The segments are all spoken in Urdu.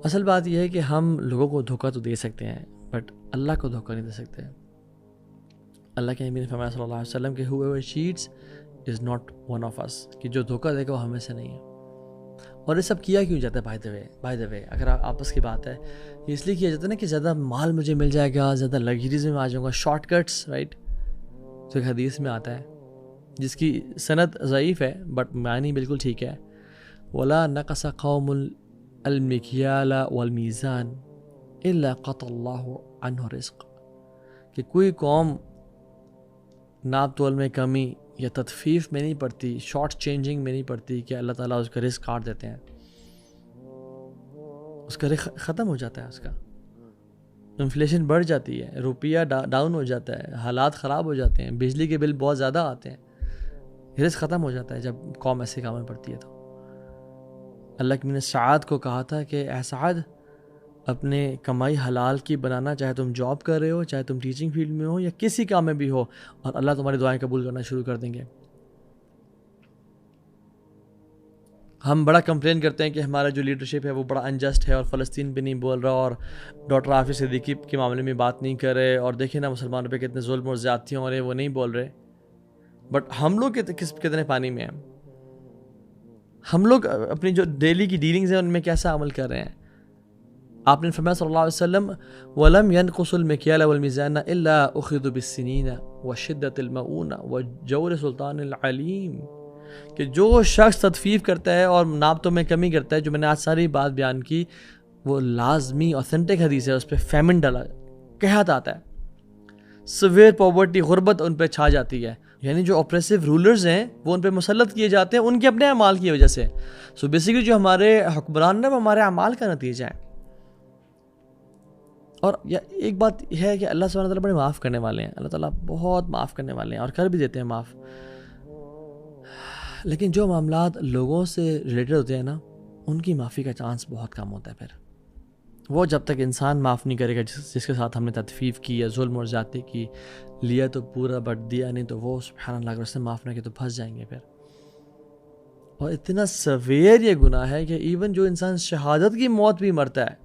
اصل بات یہ ہے کہ ہم لوگوں کو دھوکہ تو دے سکتے ہیں بٹ اللہ کو دھوکہ نہیں دے سکتے. اللہ کے نبی نے فرمایا صلی اللہ علیہ وسلم کہ whoever cheats is not one of us, کہ جو دھوکہ دے گا وہ ہمیں سے نہیں ہے. اور یہ سب کیا کیوں جاتا ہے بائی دا وے اگر آپس کی بات ہے یہ اس لیے کیا جاتا ہے نا کہ زیادہ مال مجھے مل جائے گا, زیادہ لگژریز میں آ جاؤں گا, شارٹ کٹس, رائٹ. تو ایک حدیث میں آتا ہے جس کی سند ضعیف ہے بٹ معنی بالکل ٹھیک ہے, وَلَا نَقَصَ قَوْمُ الْمِكْيَالَ وَالْمِيزَانَ إِلَّا قَطَ اللَّهُ عَنْهُ رِزْقَ, کہ کوئی قوم ناپ تول میں کمی یا تطفیف میں نہیں پڑتی, شارٹ چینجنگ میں نہیں پڑتی کہ اللہ تعالیٰ اس کا رزق کاٹ دیتے ہیں, اس کا رزق ختم ہو جاتا ہے, اس کا انفلیشن بڑھ جاتی ہے, روپیہ ڈاؤن ہو جاتا ہے, حالات خراب ہو جاتے ہیں, بجلی کے بل بہت زیادہ آتے ہیں, رزق ختم ہو جاتا ہے جب قوم ایسے کام میں پڑتی ہے. تو اللہ کی نے سعد کو کہا تھا کہ اے سعد اپنے کمائی حلال کی بنانا, چاہے تم جاب کر رہے ہو, چاہے تم ٹیچنگ فیلڈ میں ہو یا کسی کام میں بھی ہو, اور اللہ تمہاری دعائیں قبول کرنا شروع کر دیں گے. ہم بڑا کمپلین کرتے ہیں کہ ہمارا جو لیڈرشپ ہے وہ بڑا انجسٹ ہے اور فلسطین پہ نہیں بول رہا اور ڈاکٹر عافظ صدیقی کے معاملے میں بات نہیں کر رہے, اور دیکھیں نا مسلمانوں پہ کتنے ظلم اور زیادتیاں ہو رہے ہیں, وہ نہیں بول رہے. بٹ ہم لوگ کتنے پانی میں ہیں, ہم لوگ اپنی جو ڈیلی کی ڈیلنگز ہیں ان میں کیسا عمل کر رہے ہیں. آپ نے فرمایا صلی اللہ علیہ وسلم وَلَمْ يَنْقُصُ الْمِكْيَالَ وَالْمِيزَانَ إِلَّا أُخِذُوا بِالسِّنِينَ وَشِدَّةِ الْمَؤُونَ وَجَوْرِ سُلْطَانِ الْعَلِيمِ, کہ جو شخص تطفیف کرتا ہے اور ناپتوں میں کمی کرتا ہے, جو میں نے آج ساری بات بیان کی وہ لازمی اوتھینٹک حدیث ہے, اس پہ فیمن ڈالا کہت آتا ہے, سویر پاورٹی غربت ان پہ چھا جاتی ہے, یعنی جو اپریسو رولرز ہیں وہ ان پہ مسلط کیے جاتے ہیں ان کے اپنے اعمال کی وجہ سے. سو بیسیکلی جو ہمارے حکمران ہیں وہ ہمارے اعمال کا نتیجہ ہے. اور ایک بات ہے کہ اللہ سبحانہ وتعالیٰ بڑے معاف کرنے والے ہیں, اللہ تعالیٰ بہت معاف کرنے والے ہیں اور کر بھی دیتے ہیں معاف. لیکن جو معاملات لوگوں سے ریلیٹڈ ہوتے ہیں نا ان کی معافی کا چانس بہت کم ہوتا ہے. پھر وہ جب تک انسان معاف نہیں کرے گا جس کے ساتھ ہم نے تطفیف کی یا ظلم اور زیادتی کی, لیا تو پورا بٹ دیا نہیں, تو وہ سبحان اللہ اگر اس نے معاف نہ کیا تو پھنس جائیں گے پھر. اور اتنا سویر یہ گناہ ہے کہ ایون جو انسان شہادت کی موت بھی مرتا ہے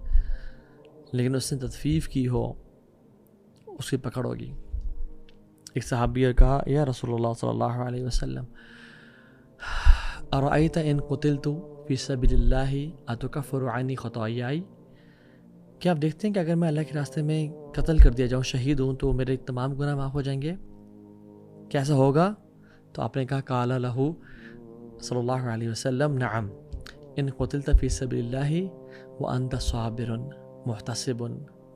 لیکن اس نے تطفیف کی ہو اس کی پکڑ ہوگی. ایک صحابی نے کہا یا رسول اللہ صلی اللہ علیہ وسلم ارأیت ان قتلت فی سبیل اللہ اتکفر عنی خطایائی, کیا آپ دیکھتے ہیں کہ اگر میں اللہ کے راستے میں قتل کر دیا جاؤں, شہید ہوں, تو میرے تمام گناہ معاف ہو جائیں گے, کیسا ہوگا؟ تو آپ نے کہا قال لہ صلی اللہ علیہ وسلم نعم ان قتلت فی سبیل اللہ وانت صابر محتسب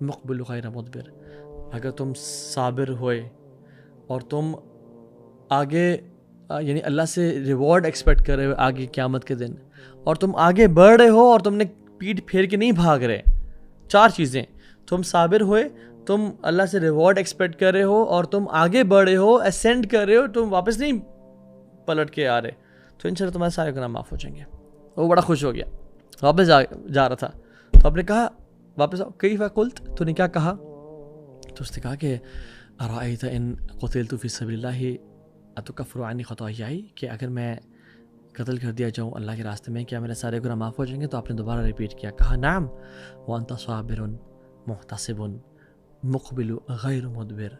مقبل غیر مدبر, اگر تم صابر ہوئے اور تم آگے یعنی اللہ سے ریوارڈ ایکسپیکٹ کر رہے ہو آگے قیامت کے دن, اور تم آگے بڑھ رہے ہو اور تم نے پیٹھ پھیر کے نہیں بھاگ رہے, 4 چیزیں, تم صابر ہوئے, تم اللہ سے ریوارڈ ایکسپیکٹ کر رہے ہو, اور تم آگے بڑھ رہے ہو, اسینڈ کر رہے ہو, تم واپس نہیں پلٹ کے آ رہے, تو انشاءاللہ تمہارے سارے گناہ معاف ہو جائیں گے. وہ بڑا خوش ہو گیا, واپس جا رہا تھا, تو آپ نے کہا واپس کیف قلت, تو نے کیا کہا؟ تو اس نے کہا کہ ارأیت ان قتلت فی سبیل اللہ اتکفر عنی خطایائی, کہ اگر میں قتل کر دیا جاؤں اللہ کے راستے میں کیا میرے سارے گناہ معاف ہو جائیں گے؟ تو آپ نے دوبارہ ریپیٹ کیا, کہا نعم وانت صابر محتسب مقبل غیر مدبر,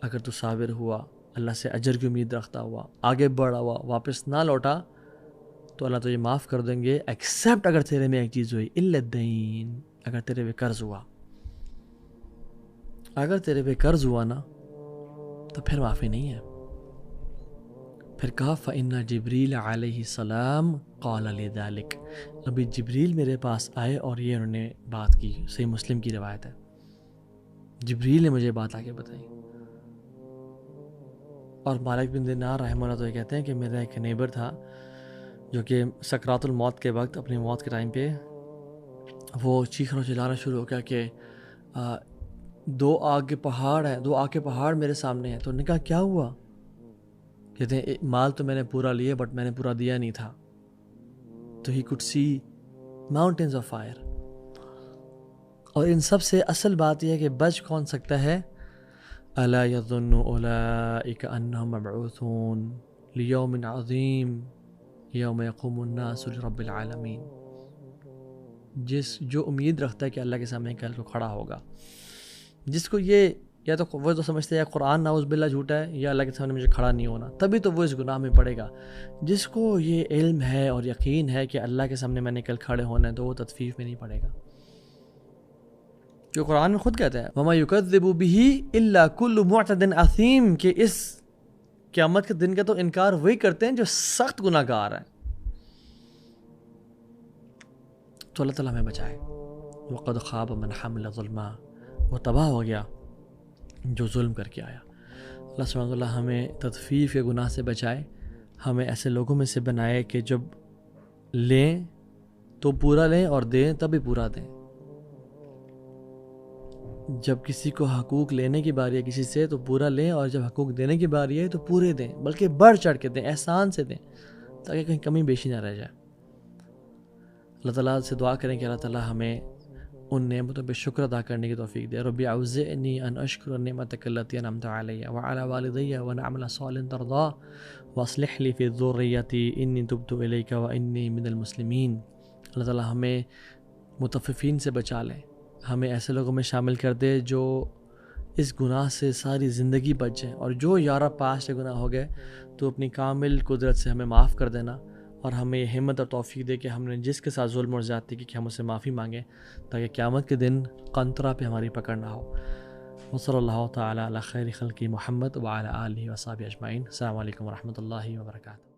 اگر تو صابر ہوا, اللہ سے اجر کی امید رکھتا ہوا, آگے بڑھا ہوا, واپس نہ لوٹا, تو اللہ تجھے معاف کر دیں گے, ایکسیپٹ اگر تیرے میں ایک چیز ہوئی الا الدین, اگر تیرے پہ قرض ہوا, اگر تیرے پہ قرض ہوا نا تو پھر معافی نہیں ہے. پھر کہا فإن جبریل علیہ السلام قال لذلك, ابھی جبریل میرے پاس آئے اور یہ انہوں نے بات کی. صحیح مسلم کی روایت ہے, جبریل نے مجھے بات آگے بتائی. اور مالک بن دینار رحمہ اللہ تو یہ کہتے ہیں کہ میرا ایک نیبر تھا جو کہ سکرات الموت کے وقت, اپنی موت کے ٹائم پہ وہ چیخنا چلانا شروع ہو گیا کہ 2 آگ کے پہاڑ ہیں, 2 آگ کے پہاڑ میرے سامنے ہیں. تو انہوں نے کہا کیا ہوا؟ کہتے ہیں مال تو میں نے پورا لیا بٹ میں نے پورا دیا نہیں تھا. تو ہی could see mountains of fire. اور ان سب سے اصل بات یہ ہے کہ بچ کون سکتا ہے؟ الا یظن اولئک انہم مبعوثون لیوم عظیم یوم یقوم الناس لرب العالمین. جو امید رکھتا ہے کہ اللہ کے سامنے کل کو کھڑا ہوگا، جس کو یہ یا تو وہ تو سمجھتے ہیں یا قرآن نعوذ باللہ جھوٹا ہے یا اللہ کے سامنے مجھے کھڑا نہیں ہونا، تبھی تو وہ اس گناہ میں پڑے گا۔ جس کو یہ علم ہے اور یقین ہے کہ اللہ کے سامنے میں نے کل کھڑے ہونا ہے تو وہ تطفیف میں نہیں پڑے گا، جو قرآن میں خود کہتا ہے وَمَا يُكَذِّبُ بِهِ إِلَّا كُلُّ مُعْتَدٍ أَثِيمٍ، کہ اس قیامت کے دن کا تو انکار وہی کرتے ہیں جو سخت گناہ گار ہیں۔ تو اللہ تعالیٰ ہمیں بچائے۔ وَقَدْ خَابَ مَنْ حَمِلَ ظُلْمًا، وہ تباہ ہو گیا جو ظلم کر کے آیا۔ اللہ سبحانہ وتعالیٰ ہمیں تطفیف کے گناہ سے بچائے، ہمیں ایسے لوگوں میں سے بنائے کہ جب لیں تو پورا لیں اور دیں تب بھی پورا دیں۔ جب کسی کو حقوق لینے کی باری ہے کسی سے تو پورا لیں، اور جب حقوق دینے کی باری ہے تو پورے دیں، بلکہ بڑھ چڑھ کے دیں، احسان سے دیں، تاکہ کہیں کمی بیشی نہ رہ جائے۔ اللہ تعالیٰ سے دعا کریں کہ اللہ تعالیٰ ہمیں ان نعمتوں پہ شکر ادا کرنے کی توفیق دے۔ رب اوزعنی ان اشکر نعمتک التی انعمت علی وعلی والدی وان اعمل صالحا ترضاه واصلح لی فی ذریتی انی تبت الیک وانی من المسلمین۔ اللہ تعالیٰ ہمیں مطففین سے بچا لے، ہمیں ایسے لوگوں میں شامل کر دے جو اس گناہ سے ساری زندگی بچ جائیں، اور جو یارہ پاس گناہ ہو گئے تو اپنی کامل قدرت سے ہمیں معاف کر دینا، اور ہمیں یہ ہمت اور توفیق دے کہ ہم نے جس کے ساتھ ظلم اور زیادتی کی کہ ہم اسے معافی مانگیں، تاکہ قیامت کے دن قنطرہ پہ ہماری پکڑ نہ ہو۔ وصلی اللہ تعالیٰ علی خیر خلق محمد وعلی آلہ وصحبہ اجمعین۔ السلام علیکم ورحمۃ اللہ وبرکاتہ۔